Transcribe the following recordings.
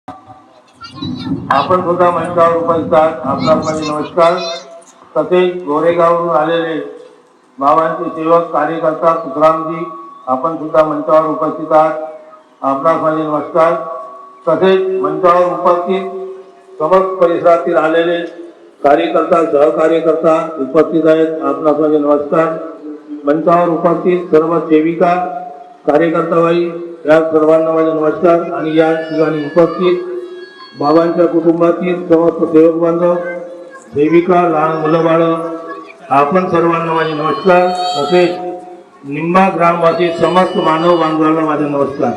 आपण सुद्धा मंचावर उपस्थित आहात. आपला माझे नमस्कार. तसेच गोरेगाववरून आलेले बाबांचे सेवक कार्यकर्ता सुखरामजी, आपण सुद्धा मंचावर उपस्थित आहात. आपला माझे नमस्कार. तसेच मंचावर उपस्थित समस्त परिसरातील आलेले कार्यकर्ता सहकार्यकर्ता उपस्थित आहेत. आपला माझे नमस्कार. मंचावर उपस्थित सर्व सेविका कार्यकर्ताबाई या सर्वांना माझे नमस्कार. आणि या ठिकाणी उपस्थित बाबांच्या कुटुंबातील समस्त सेवक बांधव, सेविका, लहान मुलं बाळ, आपण सर्वांना माझे नमस्कार. तसेच निंबा ग्रामवासी समस्त मानव बांधवांना माझे नमस्कार.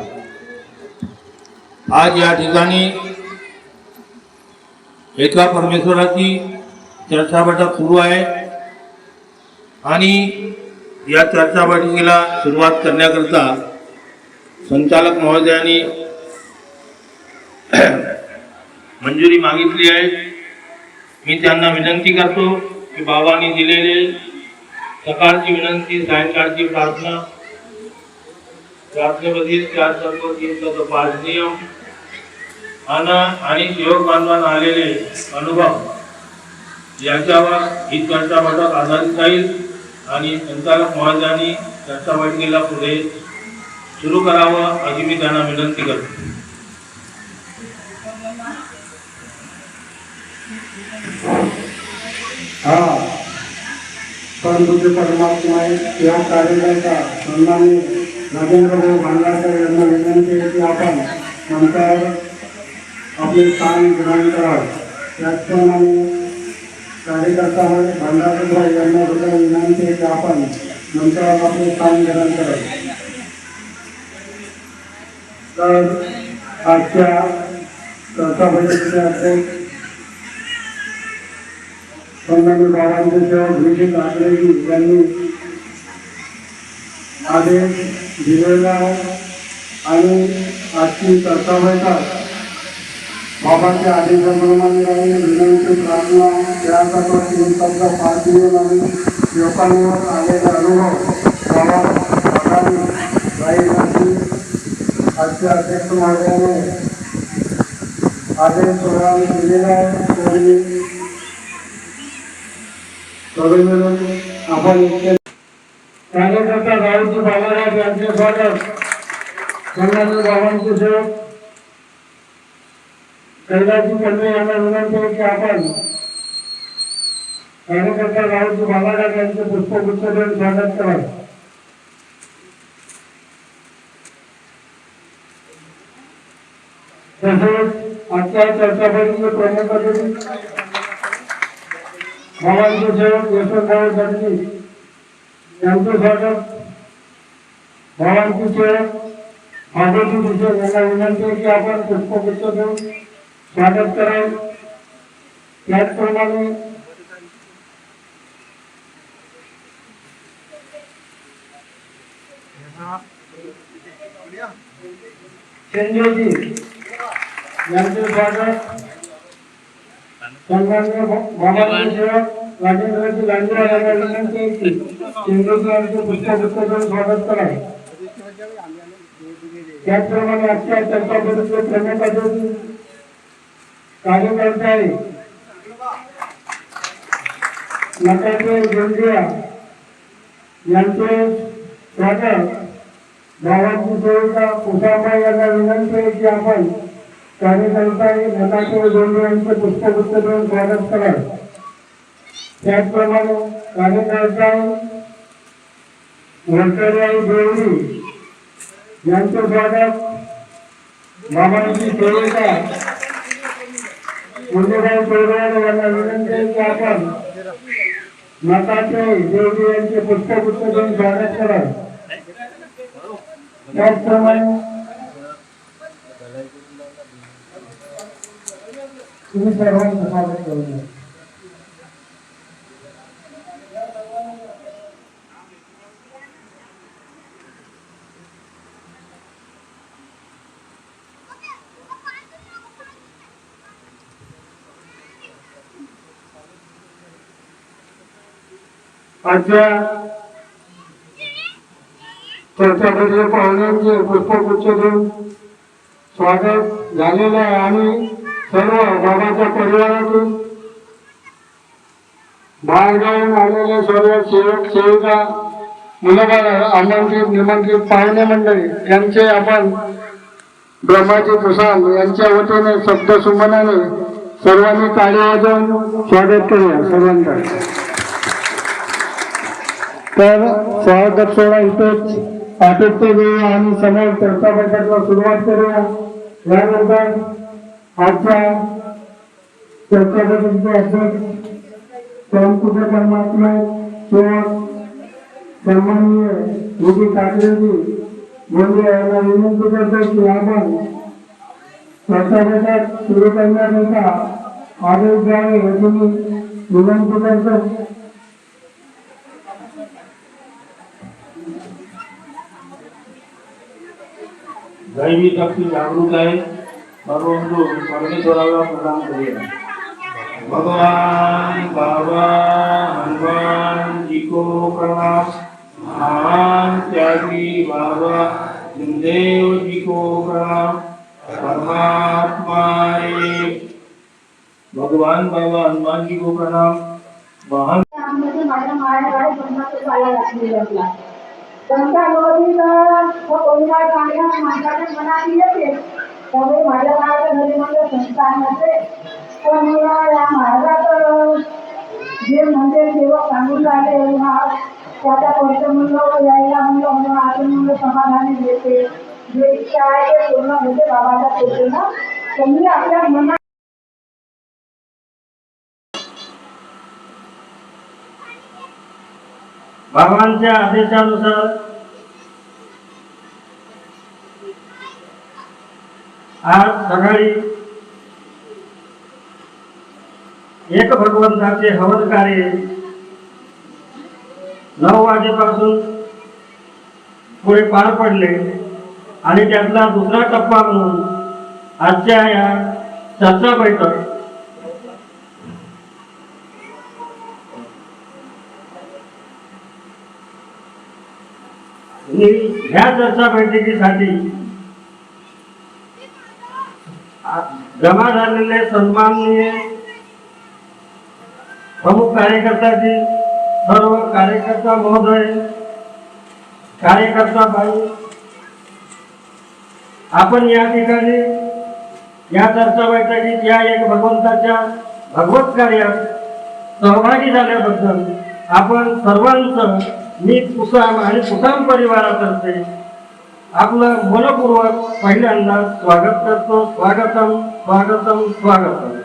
आज या ठिकाणी एका परमेश्वराची चर्चा बैठक सुरू आहे आणि या चर्चा बैठकीला सुरुवात करण्याकरता संचालक महोदयांनी मंजुरी मागितली आहे. मी त्यांना विनंती करतो की बाबांनी दिलेले सकाळची विनंती, सायंकाळची प्रार्थना, प्रार्थनेमधील 4 सर्व 5 नियम आणि सेवक बांधवांना आलेले अनुभव याच्यावर ही चर्चा बैठक आधारित राहील आणि संचालक महोदयांनी चर्चा बैठकीला पुढे सुरू करावं अशी मी त्यांना विनंती करतो. परमपूज्य परमात्मा या कार्यक्रमाचा सन्माननीय राजेंद्र भाऊ भांडारकर यांना विनंती आहे की आपण नंतर आपले स्थान ग्रहण करावे. त्याचप्रमाणे कार्यकर्ता भांडारकर भाऊ यांना सुद्धा विनंती आहे की आपण नंतर आपले स्थान ग्रहण करावे. तर आजच्या चर्चा बैठकीचे अध्यक्ष सन्माननीय बाबांचे सेवक निखिल ठाकरेजी यांनी आदेश दिलेला आणि आजची चर्चा बैठक बाबांच्या आदेशाप्रमाणे राहील. विनंती, प्रार्थना, त्यासाठी 3 शब्द 5 नियम आणि लोकांवर आलेला अनुभव बाबा राहील अशी आजच्या अध्यक्ष महोदयाने आदेश प्रदान केलेला आहे. आपण कार्यकर्ता राहुलजी बालाराज यांचे स्वागत. सन्माननीय बाबांचे सेवक कैलासजी पल्ले यांना विनंती आहे की आपण कार्यकर्ता राहुलजी बालाराज यांचे पुष्पगुच्छ देऊन स्वागत करावे. तसेच आजच्या चर्चा बैठकीचे प्रमुख अतिथी बाबांचे सेवक यशवंतराव दर्जी यांचे स्वागत. बाबांचे सेवक भागवती विषय यांना विनंती आहे की आपण पुष्पगुच्छ देऊन स्वागत करावे. त्याचप्रमाणे संजयजी यांचे स्वागत. सन्माननीय बाबांचे सेवक राजेंद्रजी लांजरा यांना विनंती आहे की संजयजी यांचे पुष्पगुच्छ देऊन स्वागत करावे. त्याचप्रमाणे आजच्या चर्चा बैठकीचे प्रमुख अतिथी कार्यकर्ते नटाचे गोंदिया यांचे स्वागत. बाबांची सेविका उषाबाई यांना विनंती आहे की आपण कार्यकर्ता नटाचे गोंदिया यांचे पुष्पगुच्छ देऊन स्वागत करावे. त्याचप्रमाणे कार्यकर्ता वंकरबाई देवरी यांचे स्वागत. बाबांची सेविका मुंडेबाई चौधरी यांना विनंती आहे की आपण नटाचे देवरी यांचे पुष्पगुच्छ देऊन स्वागत करावे. त्याचप्रमाणे तुम्ही सर्वांचं स्वागत करूया. आजच्या चर्चा बैठकीत पाहुण्यांचे पुष्पगुच्छ देऊन स्वागत झालेलं आहे आणि सर्व बाबाच्या परिवारातून बाहेरगावून आलेले सर्व सेवक सेविका मुलबाळ आमंत्रित निमंत्रित पाहुणे मंडळी यांचे आपण ब्रह्माजी कुसाल यांच्या वतीने शब्दसुमनाने सर्वांनी टाळी वाजवून स्वागत करूया सर्वांचं. तर स्वागत सोहळा इथेच आटोपते देऊया आणि समोर चर्चा बैठकला सुरुवात करूया. यानंतर आजच्या चर्चा बैठकीचे अध्यक्ष परमपूज्य परमात्मा सेवक सन्माननीय विधी ठाकरेजी म्हणजे यांना विनंती करतो की आपण चर्चा बैठक सुरू करण्याकरिता आदेश द्यावे याची मी विनंती करतो. दैवी शक्ती जागृत आहे. परंतु परमेश्वराला प्रदान करूया. भगवान बाबा हनुमान जी को प्रणाम. महान त्यागी बाबा देव जी को प्रणाम. परमात्मा एक. भगवान बाबा हनुमान जी को प्रणाम. महान माझ्या मायाकडे जन्माचे पाया घातलेले असला त्यांच्या कोणत्या चांगल्या माणसाच्या मनात येते त्यामुळे माझ्या काळाच्या घरी म्हणजे संस्कार नसते. पण या महाराजात जे म्हणजे सेवक सांगून राहिले त्याच्या पैसे म्हणलं यायला म्हणलं म्हणून अजून म्हणलं समाधानी देते. जे इच्छा आहे ते पूर्ण होते बाबाच्या कृपेनं. त्यांनी आपल्या मनात बाबांच्या आदेशानुसार आज सकाळी एक भगवंताचे हवन कार्य 9 वाजेपासून पुढे पार पडले आणि त्यातला दुसरा टप्पा म्हणून आजच्या या चर्चा बैठक ह्या चर्चा बैठकीसाठी जमा झालेले सन्माननीय प्रमुख कार्यकर्त्याची सर्व कार्यकर्ता महोदय कार्यकर्ता बाई आपण या ठिकाणी या चर्चा बैठकीत या एक भगवंताच्या भगवत कार्यात सहभागी झाल्याबद्दल आपण सर्वांचं मी कुसाम आणि कुसाम परिवारातर्फे आपलं मनपूर्वक पहिल्यांदा स्वागत करतो. स्वागतम स्वागतम स्वागतम.